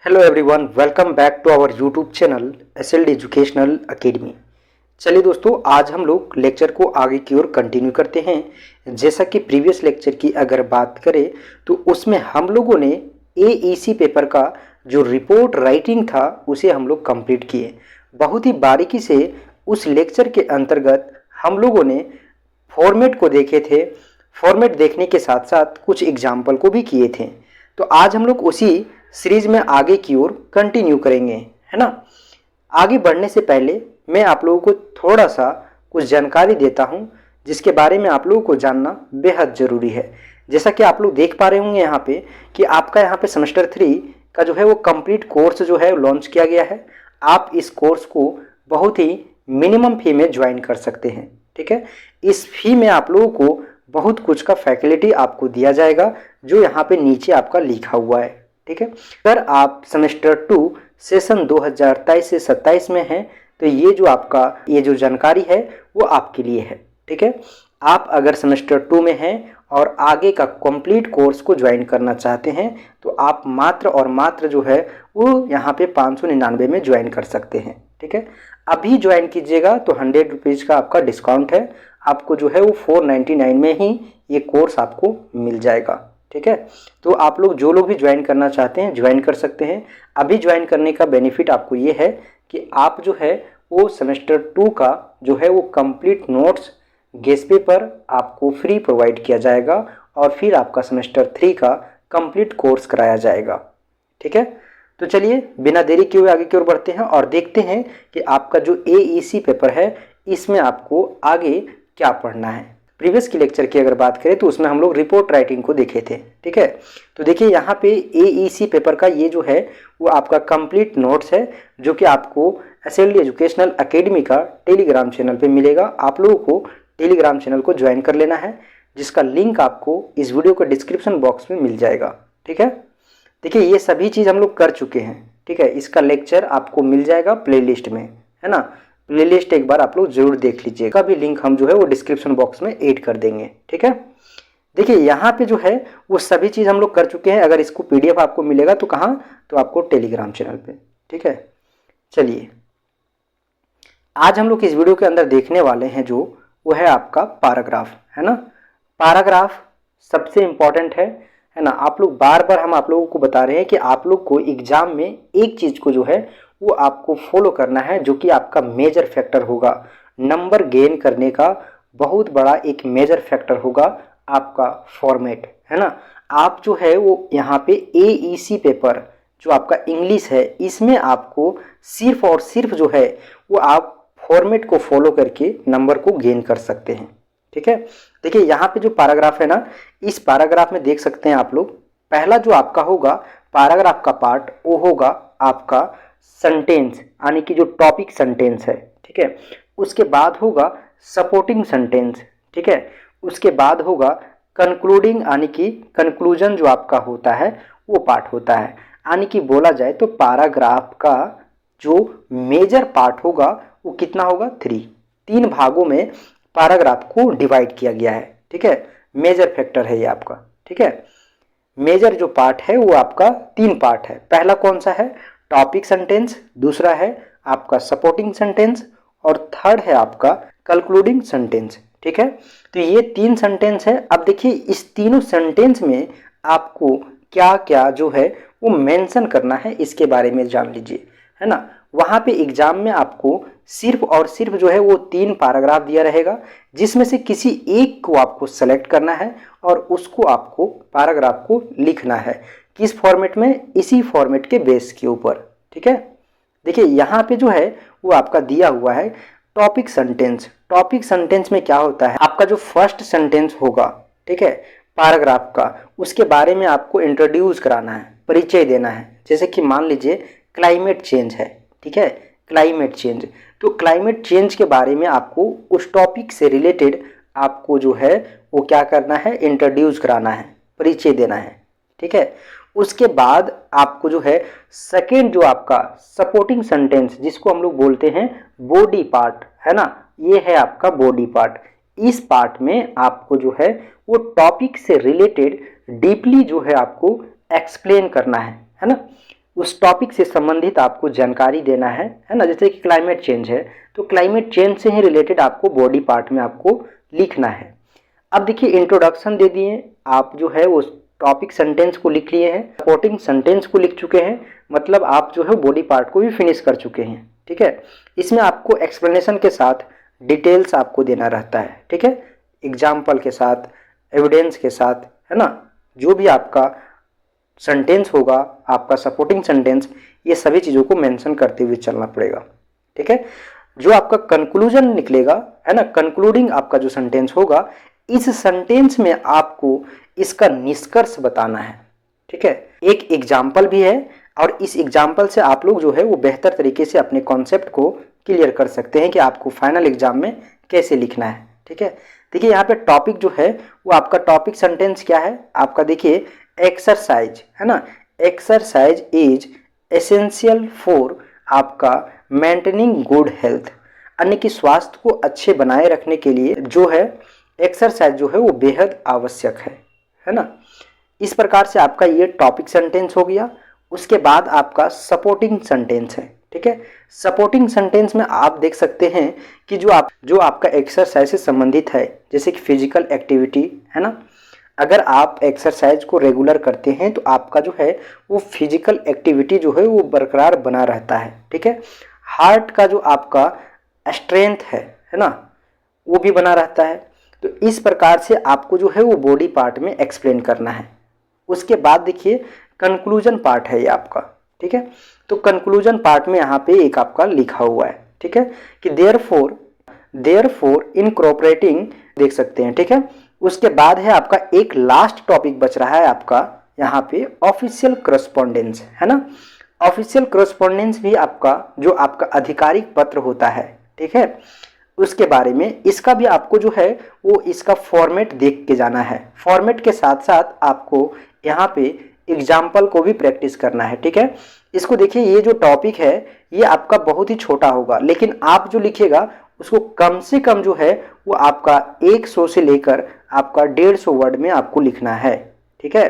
Hello everyone, welcome back to our YouTube channel SLD educational academy. चलिए दोस्तों, आज हम लोग लेक्चर को आगे की ओर कंटिन्यू करते हैं। जैसा कि प्रीवियस लेक्चर की अगर बात करें तो उसमें हम लोगों ने एईसी पेपर का जो रिपोर्ट राइटिंग था उसे हम लोग कंप्लीट किए। बहुत ही बारीकी से उस लेक्चर के अंतर्गत हम लोगों ने फॉर्मेट को देखे थे। फॉर्मेट देखने के साथ साथ कुछ एग्जाम्पल को भी किए थे। तो आज हम लोग उसी सीरीज में आगे की ओर कंटिन्यू करेंगे, है ना। आगे बढ़ने से पहले मैं आप लोगों को थोड़ा सा कुछ जानकारी देता हूं जिसके बारे में आप लोगों को जानना बेहद ज़रूरी है। जैसा कि आप लोग देख पा रहे होंगे यहाँ पे कि आपका यहाँ पे सेमेस्टर 3 का जो है वो कंप्लीट कोर्स जो है लॉन्च किया गया है। आप इस कोर्स को बहुत ही मिनिमम फी में ज्वाइन कर सकते हैं, ठीक है। इस फी में आप लोगों को बहुत कुछ का फैसिलिटी आपको दिया जाएगा जो यहाँ पे नीचे आपका लिखा हुआ है, ठीक है। अगर आप सेमेस्टर 2 सेशन 2023 से 27 में हैं तो ये जो आपका ये जो जानकारी है वो आपके लिए है, ठीक है। आप अगर सेमेस्टर 2 में हैं और आगे का कंप्लीट कोर्स को ज्वाइन करना चाहते हैं तो आप मात्र और मात्र जो है वो यहाँ पे 599 में ज्वाइन कर सकते हैं, ठीक है। अभी ज्वाइन कीजिएगा तो 100 रुपीज़ का आपका डिस्काउंट है। आपको जो है वो 499 में ही ये कोर्स आपको मिल जाएगा, ठीक है। तो आप लोग जो लोग भी ज्वाइन करना चाहते हैं ज्वाइन कर सकते हैं। अभी ज्वाइन करने का बेनिफिट आपको ये है कि आप जो है वो सेमेस्टर 2 का जो है वो कंप्लीट नोट्स गेस्ट पेपर आपको फ्री प्रोवाइड किया जाएगा और फिर आपका सेमेस्टर 3 का कंप्लीट कोर्स कराया जाएगा, ठीक है। तो चलिए बिना देरी किए हुए आगे की ओर बढ़ते हैं और देखते हैं कि आपका जो एईसी पेपर है इसमें आपको आगे क्या पढ़ना है। प्रीवियस की लेक्चर की अगर बात करें तो उसमें हम लोग रिपोर्ट राइटिंग को देखे थे, ठीक है। तो देखिए यहाँ पे एईसी पेपर का ये जो है वो आपका कंप्लीट नोट्स है जो कि आपको एसएलडी एजुकेशनल अकेडमी का टेलीग्राम चैनल पे मिलेगा। आप लोगों को टेलीग्राम चैनल को ज्वाइन कर लेना है जिसका लिंक आपको इस वीडियो के डिस्क्रिप्शन बॉक्स में मिल जाएगा, ठीक है। देखिए ये सभी चीज़ हम लोग कर चुके हैं, ठीक है। इसका लेक्चर आपको मिल जाएगा प्लेलिस्ट में, है ना। प्लेलिस्ट एक बार आप लोग जरूर देख लीजिएगा, भी लिंक हम जो है वो डिस्क्रिप्शन बॉक्स में ऐड कर देंगे, ठीक है। देखिए यहाँ पे जो है वो सभी चीज़ हम लोग कर चुके हैं। अगर इसको पीडीएफ आपको मिलेगा तो कहाँ, तो आपको टेलीग्राम चैनल पे, ठीक है। चलिए आज हम लोग इस वीडियो के अंदर देखने वाले हैं जो वो है आपका पैराग्राफ, है ना। पैराग्राफ सबसे इम्पॉर्टेंट है ना। आप लोग बार बार हम आप लोगों को बता रहे हैं कि आप लोग को एग्जाम में एक चीज़ को जो है वो आपको फॉलो करना है जो कि आपका मेजर फैक्टर होगा। नंबर गेन करने का बहुत बड़ा एक मेजर फैक्टर होगा आपका फॉर्मेट, है ना। आप जो है वो यहाँ पे एईसी पेपर जो आपका इंग्लिश है इसमें आपको सिर्फ और सिर्फ जो है वो आप फॉर्मेट को फॉलो करके नंबर को गेन कर सकते हैं, ठीक है। देखिए यहाँ पे जो पैराग्राफ है ना, इस पैराग्राफ में देख सकते हैं आप लोग, पहला जो आपका होगा पैराग्राफ का पार्ट वो होगा आपका सेंटेंस यानी कि जो टॉपिक सेंटेंस है, ठीक है। उसके बाद होगा सपोर्टिंग सेंटेंस, ठीक है। उसके बाद होगा कंक्लूडिंग यानी कि कंक्लूजन जो आपका होता है वो पार्ट होता है। यानी कि बोला जाए तो पैराग्राफ का जो मेजर पार्ट होगा वो कितना होगा, 3 भागों में पैराग्राफ को डिवाइड किया गया है, ठीक है। मेजर फैक्टर है ये आपका, ठीक है। मेजर जो पार्ट है वो आपका 3 पार्ट है। पहला कौन सा है, टॉपिक सेंटेंस, दूसरा है आपका सपोर्टिंग सेंटेंस और थर्ड है आपका कंक्लूडिंग सेंटेंस, ठीक है। तो ये 3 सेंटेंस है। अब देखिए इस तीनों सेंटेंस में आपको क्या क्या जो है वो मेंशन करना है इसके बारे में जान लीजिए, है ना। वहाँ पे एग्जाम में आपको सिर्फ और सिर्फ जो है वो 3 पैराग्राफ दिया रहेगा जिसमें से किसी एक को आपको सेलेक्ट करना है और उसको आपको पैराग्राफ को लिखना है। किस फॉर्मेट में, इसी फॉर्मेट के बेस के ऊपर, ठीक है। देखिए यहाँ पे जो है वो आपका दिया हुआ है टॉपिक सेंटेंस। टॉपिक सेंटेंस में क्या होता है, आपका जो फर्स्ट सेंटेंस होगा, ठीक है, पैराग्राफ का, उसके बारे में आपको इंट्रोड्यूस कराना है, परिचय देना है। जैसे कि मान लीजिए क्लाइमेट चेंज है, ठीक है, क्लाइमेट चेंज। तो क्लाइमेट चेंज के बारे में आपको उस टॉपिक से रिलेटेड आपको जो है वो क्या करना है, इंट्रोड्यूस कराना है, परिचय देना है, ठीक है। उसके बाद आपको जो है सेकेंड जो आपका सपोर्टिंग सेंटेंस जिसको हम लोग बोलते हैं बॉडी पार्ट, है ना, ये है आपका बॉडी पार्ट। इस पार्ट में आपको जो है वो टॉपिक से रिलेटेड डीपली जो है आपको एक्सप्लेन करना है ना। उस टॉपिक से संबंधित आपको जानकारी देना है ना। जैसे कि क्लाइमेट चेंज है तो क्लाइमेट चेंज से ही रिलेटेड आपको बॉडी पार्ट में आपको लिखना है। अब देखिए इंट्रोडक्शन दे दिए, आप जो है वो टॉपिक सेंटेंस को लिख लिए हैं, सपोर्टिंग सेंटेंस को लिख चुके हैं, मतलब आप जो है बॉडी पार्ट को भी फिनिश कर चुके हैं। ठीक है, इसमें आपको एक्सप्लेनेशन के साथ डिटेल्स आपको देना रहता है। ठीक है, एग्जाम्पल के साथ, एविडेंस के साथ, है ना। जो भी आपका सेंटेंस होगा, आपका सपोर्टिंग सेंटेंस, ये सभी चीज़ों को मेंशन करते हुए चलना पड़ेगा। ठीक है, जो आपका कंक्लूजन निकलेगा, है ना, कंक्लूडिंग आपका जो सेंटेंस होगा, इस सेंटेंस में आपको इसका निष्कर्ष बताना है। ठीक है, एक एग्जाम्पल भी है और इस एग्जाम्पल से आप लोग जो है वो बेहतर तरीके से अपने कॉन्सेप्ट को क्लियर कर सकते हैं कि आपको फाइनल एग्जाम में कैसे लिखना है। ठीक है, देखिए यहाँ पे टॉपिक जो है वो आपका टॉपिक सेंटेंस क्या है आपका, देखिए एक्सरसाइज, है ना। एक्सरसाइज इज एसेंशियल फॉर आपका मेंटेनिंग गुड हेल्थ, यानी कि स्वास्थ्य को अच्छे बनाए रखने के लिए जो है एक्सरसाइज जो है वो बेहद आवश्यक है ना। इस प्रकार से आपका ये टॉपिक सेंटेंस हो गया। उसके बाद आपका सपोर्टिंग सेंटेंस है। ठीक है, सपोर्टिंग सेंटेंस में आप देख सकते हैं कि जो आपका एक्सरसाइज से संबंधित है, जैसे कि फिजिकल एक्टिविटी, है ना। अगर आप एक्सरसाइज को रेगुलर करते हैं तो आपका जो है वो फिजिकल एक्टिविटी जो है वो बरकरार बना रहता है। ठीक है, हार्ट का जो आपका स्ट्रेंथ है ना, वो भी बना रहता है। तो इस प्रकार से आपको जो है वो बॉडी पार्ट में एक्सप्लेन करना है। उसके बाद देखिए कंक्लूजन पार्ट है ये आपका। ठीक है, तो कंक्लूजन पार्ट में यहाँ पे एक आपका लिखा हुआ है। ठीक है, कि देयरफॉर इनकॉर्पोरेटिंग, देख सकते हैं। ठीक है, उसके बाद है आपका एक लास्ट टॉपिक बच रहा है आपका यहाँ पे ऑफिशियल करस्पॉन्डेंस, है ना। ऑफिशियल करस्पॉन्डेंस भी आपका जो आपका आधिकारिक पत्र होता है, ठीक है, उसके बारे में, इसका भी आपको जो है वो इसका फॉर्मेट देख के जाना है। फॉर्मेट के साथ साथ आपको यहाँ पे एग्जाम्पल को भी प्रैक्टिस करना है। ठीक है, इसको देखिए, ये जो टॉपिक है ये आपका बहुत ही छोटा होगा, लेकिन आप जो लिखेगा उसको कम से कम जो है वो आपका 100 से लेकर आपका 150 वर्ड में आपको लिखना है। ठीक है,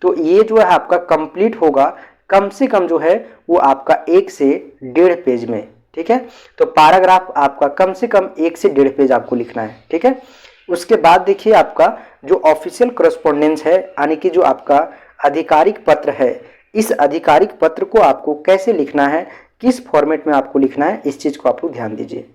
तो ये जो है आपका कंप्लीट होगा कम से कम जो है वो आपका 1 से 1.5 पेज में। ठीक है, तो पैराग्राफ आपका कम से कम 1 से 1.5 पेज आपको लिखना है। ठीक है, उसके बाद देखिए आपका जो ऑफिशियल करस्पॉन्डेंस है, यानी कि जो आपका आधिकारिक पत्र है, इस आधिकारिक पत्र को आपको कैसे लिखना है, किस फॉर्मेट में आपको लिखना है, इस चीज को आप लोग ध्यान दीजिए।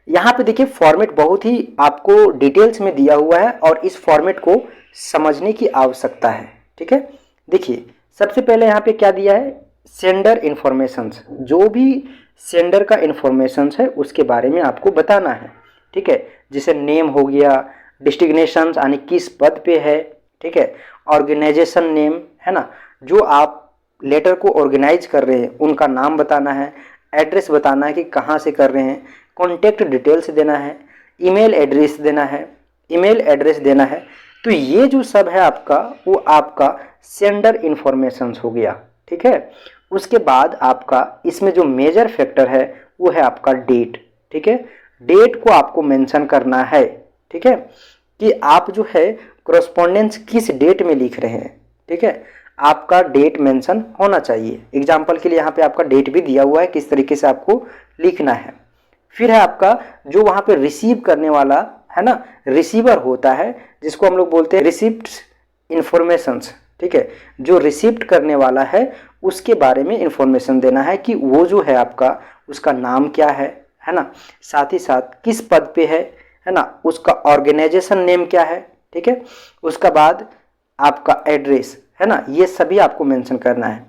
यहाँ पे देखिए फॉर्मेट बहुत ही आपको डिटेल्स में दिया हुआ है और इस फॉर्मेट को समझने की आवश्यकता है। ठीक है, देखिए सबसे पहले यहाँ पे क्या दिया है, सेंडर इन्फॉर्मेशंस, जो भी सेंडर का इन्फॉर्मेशंस है उसके बारे में आपको बताना है। ठीक है, जैसे नेम हो गया, डिस्टिग्नेशंस यानी किस पद पे है, ठीक है, ऑर्गेनाइजेशन नेम, है ना, जो आप लेटर को ऑर्गेनाइज कर रहे हैं उनका नाम बताना है, एड्रेस बताना है कि कहाँ से कर रहे हैं, कॉन्टैक्ट डिटेल्स देना है, ईमेल एड्रेस देना है। तो ये जो सब है आपका वो आपका सेंडर इन्फॉर्मेशंस हो गया। ठीक है, उसके बाद आपका इसमें जो मेजर फैक्टर है वो है आपका डेट। ठीक है, डेट को आपको मेंशन करना है। ठीक है, कि आप जो है कॉरेस्पॉन्डेंस किस डेट में लिख रहे हैं। ठीक है, आपका डेट मेंशन होना चाहिए। एग्जाम्पल के लिए यहाँ पे आपका डेट भी दिया हुआ है किस तरीके से आपको लिखना है। फिर है आपका जो वहाँ पे रिसीव करने वाला है ना, रिसीवर होता है, जिसको हम लोग बोलते हैं रिसिप्ट इन्फॉर्मेशंस। ठीक है, जो रिसिप्ट करने वाला है उसके बारे में इंफॉर्मेशन देना है कि वो जो है आपका उसका नाम क्या है ना, साथ ही साथ किस पद पे है ना, उसका ऑर्गेनाइजेशन नेम क्या है। ठीक है, उसका बाद आपका एड्रेस, है ना, ये सभी आपको मेंशन करना है।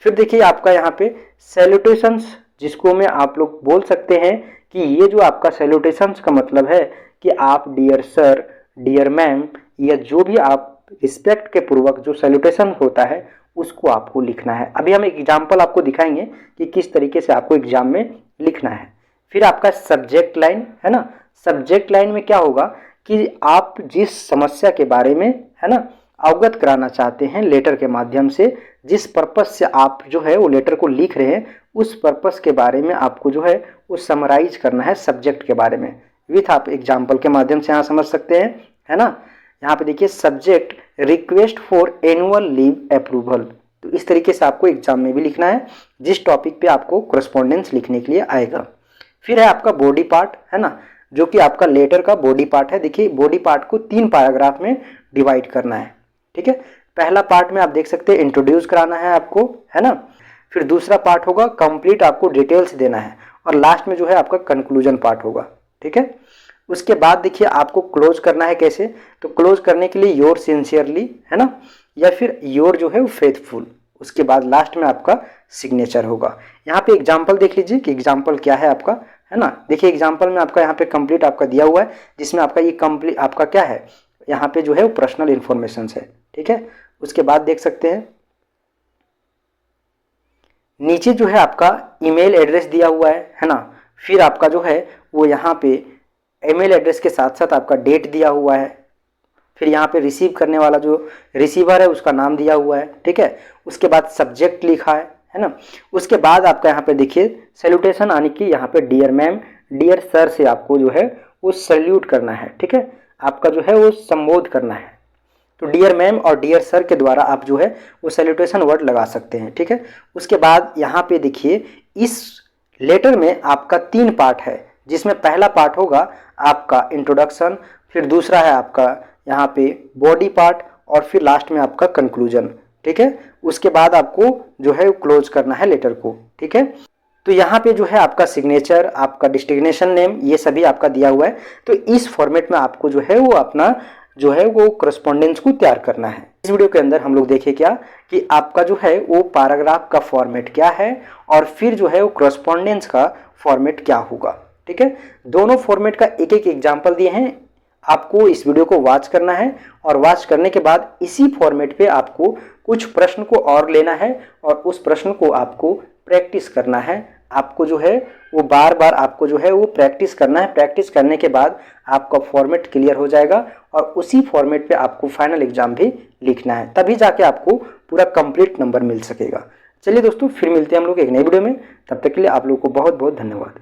फिर देखिए आपका यहाँ पे सैल्यूटेशंस, जिसको में आप लोग बोल सकते हैं कि ये जो आपका सैल्यूटेशंस का मतलब है कि आप डियर सर, डियर मैम, या जो भी आप रिस्पेक्ट के पूर्वक जो सैल्यूटेशन होता है उसको आपको लिखना है। अभी हम एक एग्जाम्पल आपको दिखाएंगे कि किस तरीके से आपको एग्जाम में लिखना है। फिर आपका सब्जेक्ट लाइन, है ना, सब्जेक्ट लाइन में क्या होगा कि आप जिस समस्या के बारे में, है ना, अवगत कराना चाहते हैं लेटर के माध्यम से, जिस पर्पस से आप जो है वो लेटर को लिख रहे हैं, उस पर्पस के बारे में आपको जो है वो समराइज करना है सब्जेक्ट के बारे में। विथ आप एग्जाम्पल के माध्यम से यहाँ समझ सकते हैं, है ना। यहाँ पे देखिए subject request for annual leave approval, तो इस तरीके से आपको एग्जाम में भी लिखना है, जिस टॉपिक पे आपको कोरेस्पोंडेंस लिखने के लिए आएगा। फिर है आपका बॉडी पार्ट, है ना, जो कि आपका लेटर का बॉडी पार्ट है। देखिए बॉडी पार्ट को 3 पैराग्राफ में डिवाइड करना है, ठीक है। पहला पार्ट में आप देख सकते हैं इंट्रोड्यूस कराना है आपको, है ना। फिर दूसरा पार्ट होगा कंप्लीट, आपको डिटेल्स देना है, और लास्ट में जो है आपका कंक्लूजन पार्ट होगा, ठीक है। उसके बाद देखिए आपको क्लोज करना है कैसे, तो क्लोज करने के लिए योर सिंसियरली, है ना, या फिर योर जो है वो फेथफुल। उसके बाद लास्ट में आपका सिग्नेचर होगा। यहाँ पे एग्जाम्पल देख लीजिए कि एग्जाम्पल क्या है आपका, है ना। देखिए एग्जाम्पल में आपका यहाँ पे कंप्लीट आपका दिया हुआ है, जिसमें आपका ये कंप्लीट आपका क्या है, यहाँ पे जो है वो पर्सनल इन्फॉर्मेशन है, ठीक है। उसके बाद देख सकते हैं नीचे जो है आपका ईमेल एड्रेस दिया हुआ है ना। फिर आपका जो है वो यहाँ पे ईमेल एड्रेस के साथ साथ आपका डेट दिया हुआ है। फिर यहाँ पे रिसीव करने वाला जो रिसीवर है उसका नाम दिया हुआ है, ठीक है। उसके बाद सब्जेक्ट लिखा है ना। उसके बाद आपका यहाँ पे देखिए सैल्यूटेशन आने की, यहाँ पे डियर मैम डियर सर से आपको जो है वो सैल्यूट करना है, ठीक है। आपका जो है वो संबोध करना है। तो डियर मैम और डियर सर के द्वारा आप जो है वो सैल्यूटेशन वर्ड लगा सकते हैं, ठीक है। उसके बाद यहाँ पे देखिए इस लेटर में आपका 3 पार्ट है, जिसमें पहला पार्ट होगा आपका इंट्रोडक्शन, फिर दूसरा है आपका यहाँ पे बॉडी पार्ट, और फिर लास्ट में आपका कंक्लूजन, ठीक है। उसके बाद आपको जो है क्लोज करना है लेटर को, ठीक है। तो यहाँ पे जो है आपका सिग्नेचर, आपका डेस्टिनेशन नेम, ये सभी आपका दिया हुआ है। तो इस फॉर्मेट में आपको जो है वो अपना जो है वो करस्पॉन्डेंस को तैयार करना है। इस वीडियो के अंदर हम लोग देखें क्या कि आपका जो है वो पैराग्राफ का फॉर्मेट क्या है, और फिर जो है वो करस्पॉन्डेंस का फॉर्मेट क्या होगा, ठीक है। दोनों फॉर्मेट का एक एक एग्जाम्पल दिए हैं, आपको इस वीडियो को वॉच करना है, और वॉच करने के बाद इसी फॉर्मेट पे आपको कुछ प्रश्न को और लेना है, और उस प्रश्न को आपको प्रैक्टिस करना है। आपको जो है वो बार बार आपको जो है वो प्रैक्टिस करना है। प्रैक्टिस करने के बाद आपका फॉर्मेट क्लियर हो जाएगा, और उसी फॉर्मेट पे आपको फाइनल एग्जाम भी लिखना है, तभी जाके आपको पूरा कंप्लीट नंबर मिल सकेगा। चलिए दोस्तों, फिर मिलते हैं हम लोग एक नई वीडियो में। तब तक के लिए आप लोगों को बहुत बहुत धन्यवाद।